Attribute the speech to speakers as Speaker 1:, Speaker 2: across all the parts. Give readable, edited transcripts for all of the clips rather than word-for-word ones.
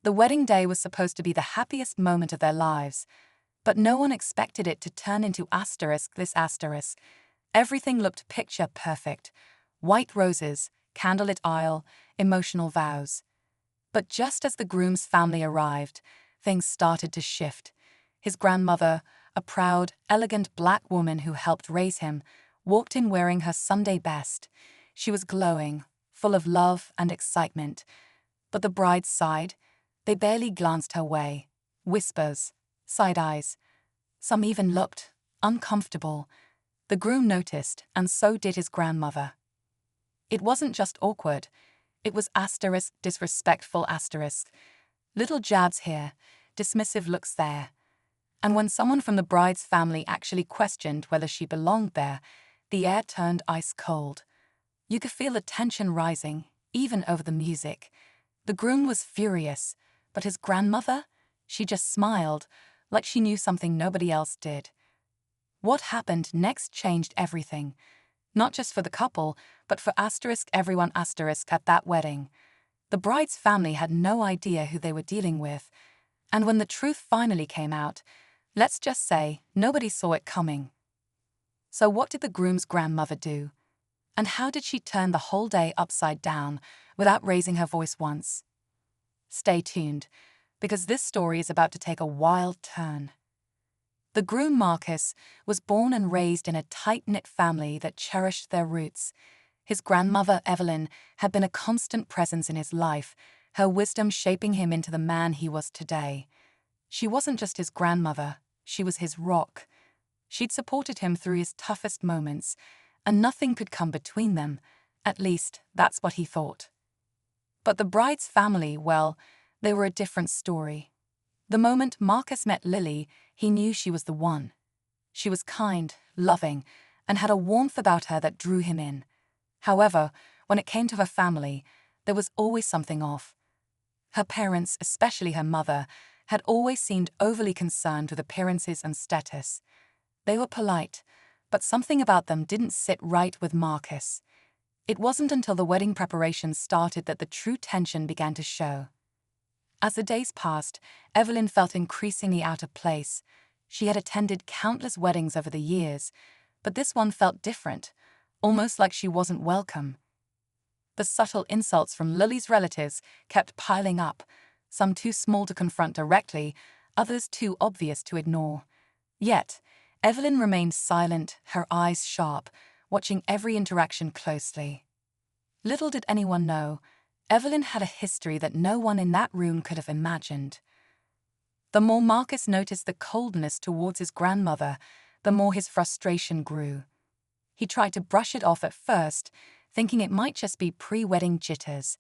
Speaker 1: The wedding day was supposed to be the happiest moment of their lives, but no one expected it to turn into this asterisk. Everything looked picture perfect. White roses, candlelit aisle, emotional vows. But just as the groom's family arrived, things started to shift. His grandmother, a proud, elegant black woman who helped raise him, walked in wearing her Sunday best. She was glowing, full of love and excitement. But the bride's side, they barely glanced her way. Whispers, side eyes. Some even looked uncomfortable. The groom noticed, and so did his grandmother. It wasn't just awkward. It was disrespectful. Little jabs here, dismissive looks there. And when someone from the bride's family actually questioned whether she belonged there, the air turned ice cold. You could feel the tension rising, even over the music. The groom was furious, but his grandmother? She just smiled, like she knew something nobody else did. What happened next changed everything. Not just for the couple, but for everyone at that wedding. The bride's family had no idea who they were dealing with. And when the truth finally came out, let's just say nobody saw it coming. So what did the groom's grandmother do? And how did she turn the whole day upside down without raising her voice once? Stay tuned, because this story is about to take a wild turn. The groom Marcus was born and raised in a tight-knit family that cherished their roots. His grandmother, Evelyn, had been a constant presence in his life, her wisdom shaping him into the man he was today. She wasn't just his grandmother, she was his rock. She'd supported him through his toughest moments, and nothing could come between them. At least, that's what he thought. But the bride's family, well, they were a different story. The moment Marcus met Lily, he knew she was the one. She was kind, loving, and had a warmth about her that drew him in. However, when it came to her family, there was always something off. Her parents, especially her mother, had always seemed overly concerned with appearances and status. They were polite, but something about them didn't sit right with Marcus. It wasn't until the wedding preparations started that the true tension began to show. As the days passed, Evelyn felt increasingly out of place. She had attended countless weddings over the years, but this one felt different, almost like she wasn't welcome. The subtle insults from Lily's relatives kept piling up, some too small to confront directly, others too obvious to ignore. Yet, Evelyn remained silent, her eyes sharp, watching every interaction closely. Little did anyone know, Evelyn had a history that no one in that room could have imagined. The more Marcus noticed the coldness towards his grandmother, the more his frustration grew. He tried to brush it off at first, thinking it might just be pre-wedding jitters.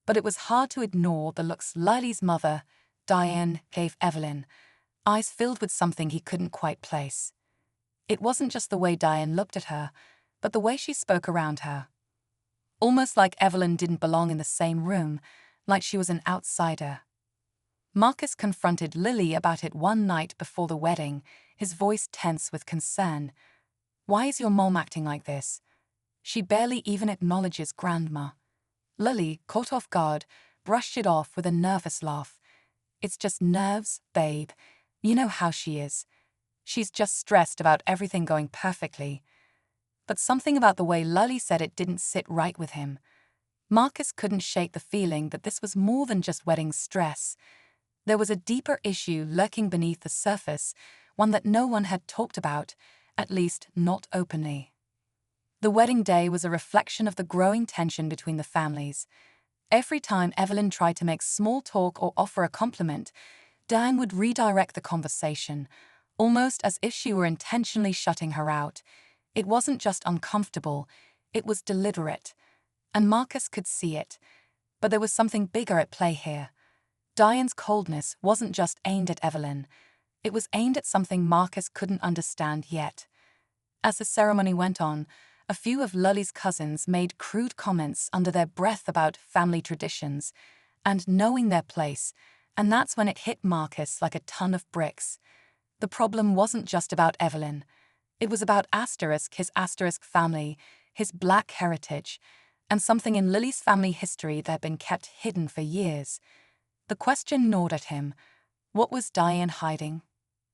Speaker 1: But it was hard to ignore the looks Lily's mother, Diane, gave Evelyn, eyes filled with something he couldn't quite place. It wasn't just the way Diane looked at her, but the way she spoke around her. Almost like Evelyn didn't belong in the same room, like she was an outsider. Marcus confronted Lily about it one night before the wedding, his voice tense with concern. "Why is your mom acting like this? She barely even acknowledges grandma." Lily, caught off guard, brushed it off with a nervous laugh. "It's just nerves, babe. You know how she is. She's just stressed about everything going perfectly." But something about the way Lily said it didn't sit right with him. Marcus couldn't shake the feeling that this was more than just wedding stress. There was a deeper issue lurking beneath the surface, one that no one had talked about, at least not openly. The wedding day was a reflection of the growing tension between the families. Every time Evelyn tried to make small talk or offer a compliment, Diane would redirect the conversation, almost as if she were intentionally shutting her out. It wasn't just uncomfortable, it was deliberate. And Marcus could see it. But there was something bigger at play here. Diane's coldness wasn't just aimed at Evelyn. It was aimed at something Marcus couldn't understand yet. As the ceremony went on, a few of Lily's cousins made crude comments under their breath about family traditions and knowing their place, and that's when it hit Marcus like a ton of bricks. The problem wasn't just about Evelyn. It was about his family, his black heritage, and something in Lily's family history that had been kept hidden for years. The question gnawed at him. What was Diane hiding?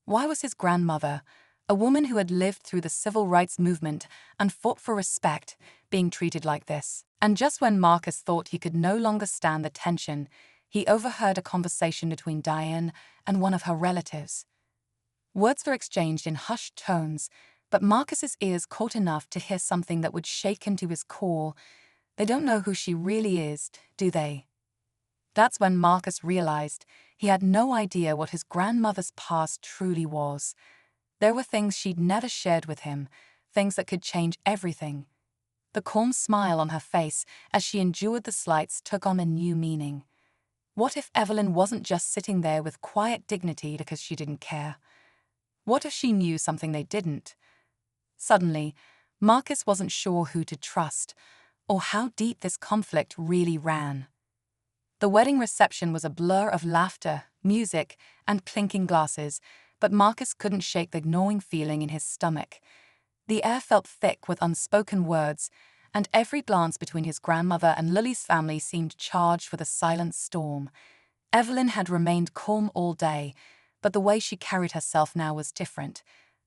Speaker 1: Why was his grandmother, a woman who had lived through the civil rights movement and fought for respect, being treated like this? And just when Marcus thought he could no longer stand the tension, he overheard a conversation between Diane and one of her relatives. Words were exchanged in hushed tones, but Marcus's ears caught enough to hear something that would shake him to his core. They don't know who she really is, do they? That's when Marcus realized he had no idea what his grandmother's past truly was. There were things she'd never shared with him, things that could change everything. The calm smile on her face as she endured the slights took on a new meaning. What if Evelyn wasn't just sitting there with quiet dignity because she didn't care? What if she knew something they didn't? Suddenly, Marcus wasn't sure who to trust, or how deep this conflict really ran. The wedding reception was a blur of laughter, music, and clinking glasses, but Marcus couldn't shake the gnawing feeling in his stomach. The air felt thick with unspoken words, and every glance between his grandmother and Lily's family seemed charged with a silent storm. Evelyn had remained calm all day, but the way she carried herself now was different.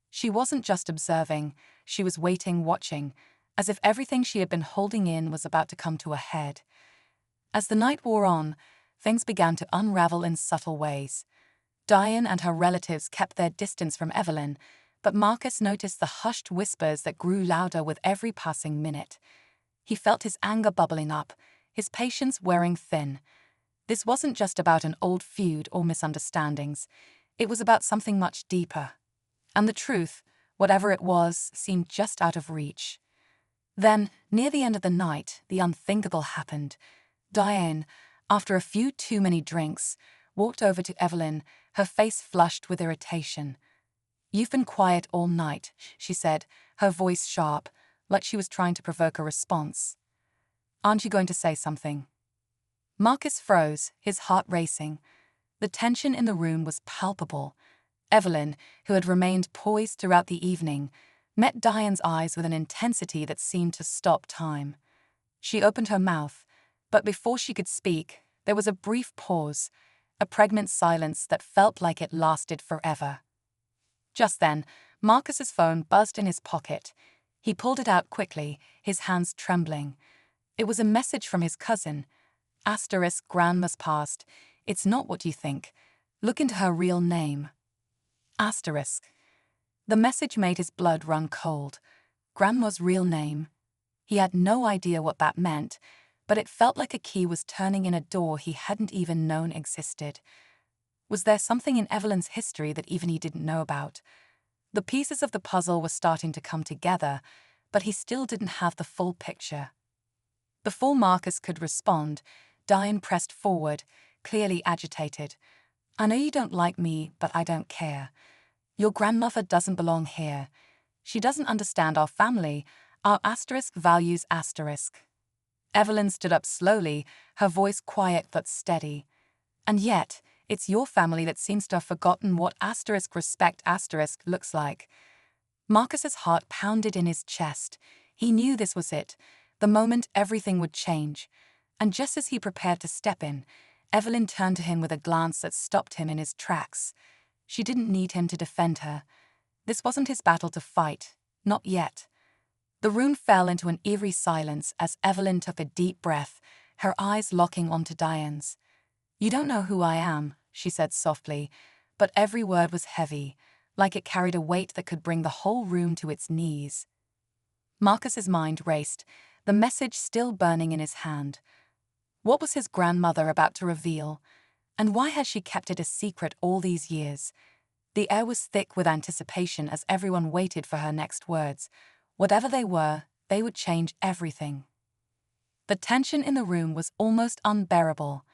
Speaker 1: She wasn't just observing, she was waiting, watching, as if everything she had been holding in was about to come to a head. As the night wore on, things began to unravel in subtle ways. Diane and her relatives kept their distance from Evelyn, but Marcus noticed the hushed whispers that grew louder with every passing minute. He felt his anger bubbling up, his patience wearing thin. This wasn't just about an old feud or misunderstandings. It was about something much deeper. And the truth, whatever it was, seemed just out of reach. Then, near the end of the night, the unthinkable happened. Diane, after a few too many drinks, walked over to Evelyn, her face flushed with irritation. "You've been quiet all night," she said, her voice sharp, like she was trying to provoke a response. "Aren't you going to say something?" Marcus froze, his heart racing. The tension in the room was palpable. Evelyn, who had remained poised throughout the evening, met Diane's eyes with an intensity that seemed to stop time. She opened her mouth, but before she could speak, there was a brief pause, a pregnant silence that felt like it lasted forever. Just then, Marcus's phone buzzed in his pocket. He pulled it out quickly, his hands trembling. It was a message from his cousin. * grandma's past. It's not what you think. Look into her real name. *. The message made his blood run cold. Grandma's real name. He had no idea what that meant, but it felt like a key was turning in a door he hadn't even known existed. Was there something in Evelyn's history that even he didn't know about? The pieces of the puzzle were starting to come together, but he still didn't have the full picture. Before Marcus could respond, Diane pressed forward, clearly agitated. "I know you don't like me, but I don't care. Your grandmother doesn't belong here. She doesn't understand our family, our values. Evelyn stood up slowly, her voice quiet but steady. "And yet, it's your family that seems to have forgotten what respect looks like." Marcus's heart pounded in his chest. He knew this was it, the moment everything would change. And just as he prepared to step in, Evelyn turned to him with a glance that stopped him in his tracks. She didn't need him to defend her. This wasn't his battle to fight, not yet. The room fell into an eerie silence as Evelyn took a deep breath, her eyes locking onto Diane's. "You don't know who I am," she said softly, but every word was heavy, like it carried a weight that could bring the whole room to its knees. Marcus's mind raced, the message still burning in his hand. What was his grandmother about to reveal? And why had she kept it a secret all these years? The air was thick with anticipation as everyone waited for her next words. Whatever they were, they would change everything. The tension in the room was almost unbearable.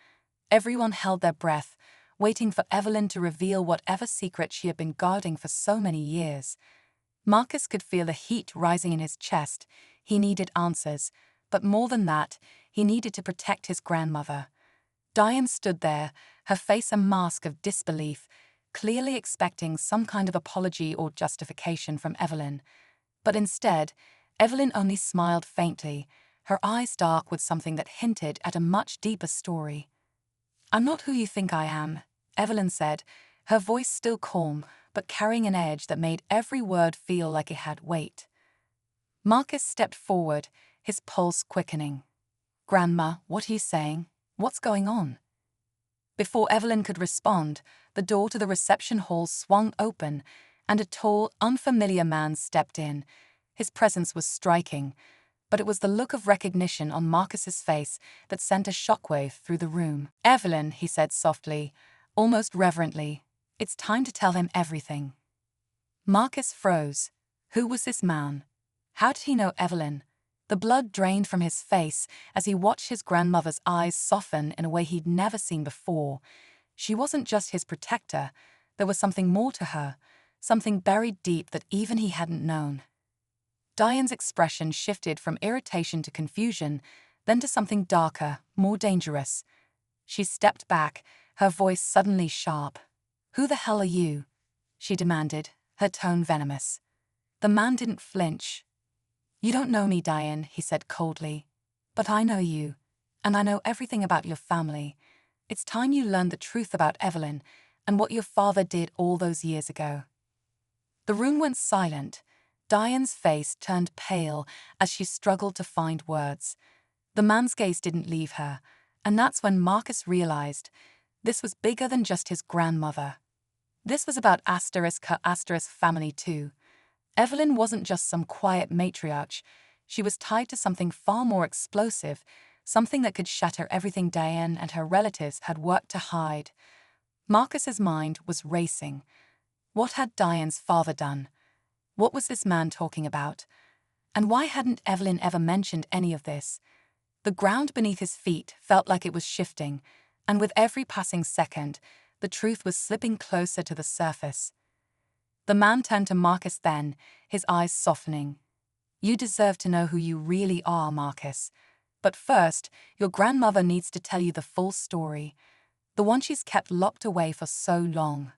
Speaker 1: Everyone held their breath, waiting for Evelyn to reveal whatever secret she had been guarding for so many years. Marcus could feel the heat rising in his chest. He needed answers, but more than that, he needed to protect his grandmother. Diane stood there, her face a mask of disbelief, clearly expecting some kind of apology or justification from Evelyn. But instead, Evelyn only smiled faintly, her eyes dark with something that hinted at a much deeper story. I'm not who you think I am, Evelyn said, her voice still calm, but carrying an edge that made every word feel like it had weight. Marcus stepped forward, his pulse quickening. Grandma, what are you saying? What's going on? Before Evelyn could respond, the door to the reception hall swung open, and a tall, unfamiliar man stepped in. His presence was striking, but it was the look of recognition on Marcus's face that sent a shockwave through the room. Evelyn, he said softly, almost reverently, it's time to tell him everything. Marcus froze. Who was this man? How did he know Evelyn? The blood drained from his face as he watched his grandmother's eyes soften in a way he'd never seen before. She wasn't just his protector, there was something more to her, something buried deep that even he hadn't known. Diane's expression shifted from irritation to confusion, then to something darker, more dangerous. She stepped back, her voice suddenly sharp. "Who the hell are you?" she demanded, her tone venomous. The man didn't flinch. "You don't know me, Diane," he said coldly. "But I know you, and I know everything about your family. It's time you learned the truth about Evelyn and what your father did all those years ago." The room went silent. Diane's face turned pale as she struggled to find words. The man's gaze didn't leave her, and that's when Marcus realized this was bigger than just his grandmother. This was about her family too. Evelyn wasn't just some quiet matriarch. She was tied to something far more explosive, something that could shatter everything Diane and her relatives had worked to hide. Marcus's mind was racing. What had Diane's father done? What was this man talking about? And why hadn't Evelyn ever mentioned any of this? The ground beneath his feet felt like it was shifting, and with every passing second, the truth was slipping closer to the surface. The man turned to Marcus then, his eyes softening. "You deserve to know who you really are, Marcus. But first, your grandmother needs to tell you the full story, the one she's kept locked away for so long."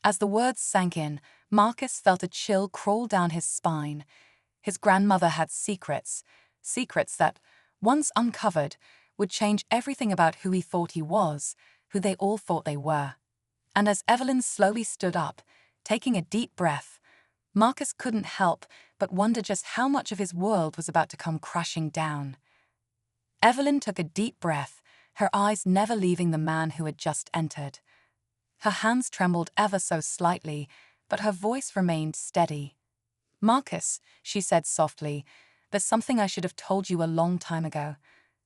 Speaker 1: As the words sank in, Marcus felt a chill crawl down his spine. His grandmother had secrets that, once uncovered, would change everything about who he thought he was, who they all thought they were. And as Evelyn slowly stood up, taking a deep breath, Marcus couldn't help but wonder just how much of his world was about to come crashing down. Evelyn took a deep breath, her eyes never leaving the man who had just entered. Her hands trembled ever so slightly, but her voice remained steady. "Marcus," she said softly, "there's something I should have told you a long time ago.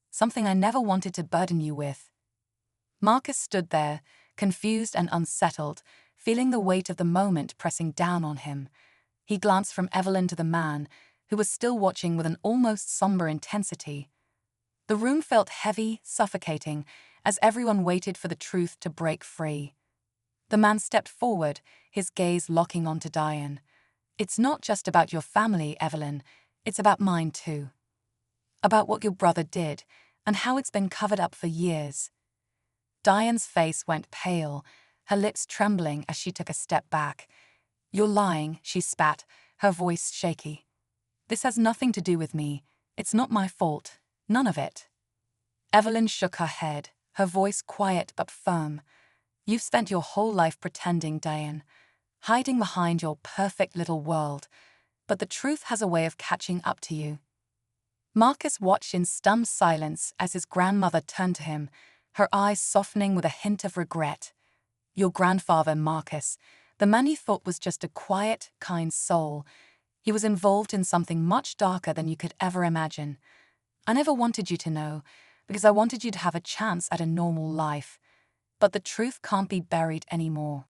Speaker 1: Something I never wanted to burden you with." Marcus stood there, confused and unsettled, feeling the weight of the moment pressing down on him. He glanced from Evelyn to the man, who was still watching with an almost somber intensity. The room felt heavy, suffocating, as everyone waited for the truth to break free. The man stepped forward, his gaze locking onto Diane. "It's not just about your family, Evelyn. It's about mine too. About what your brother did, and how it's been covered up for years." Diane's face went pale, her lips trembling as she took a step back. "You're lying," she spat, her voice shaky. "This has nothing to do with me. It's not my fault. None of it." Evelyn shook her head, her voice quiet but firm. "You've spent your whole life pretending, Diane, hiding behind your perfect little world, but the truth has a way of catching up to you." Marcus watched in stunned silence as his grandmother turned to him, her eyes softening with a hint of regret. "Your grandfather, Marcus, the man you thought was just a quiet, kind soul, he was involved in something much darker than you could ever imagine. I never wanted you to know, because I wanted you to have a chance at a normal life. But the truth can't be buried anymore."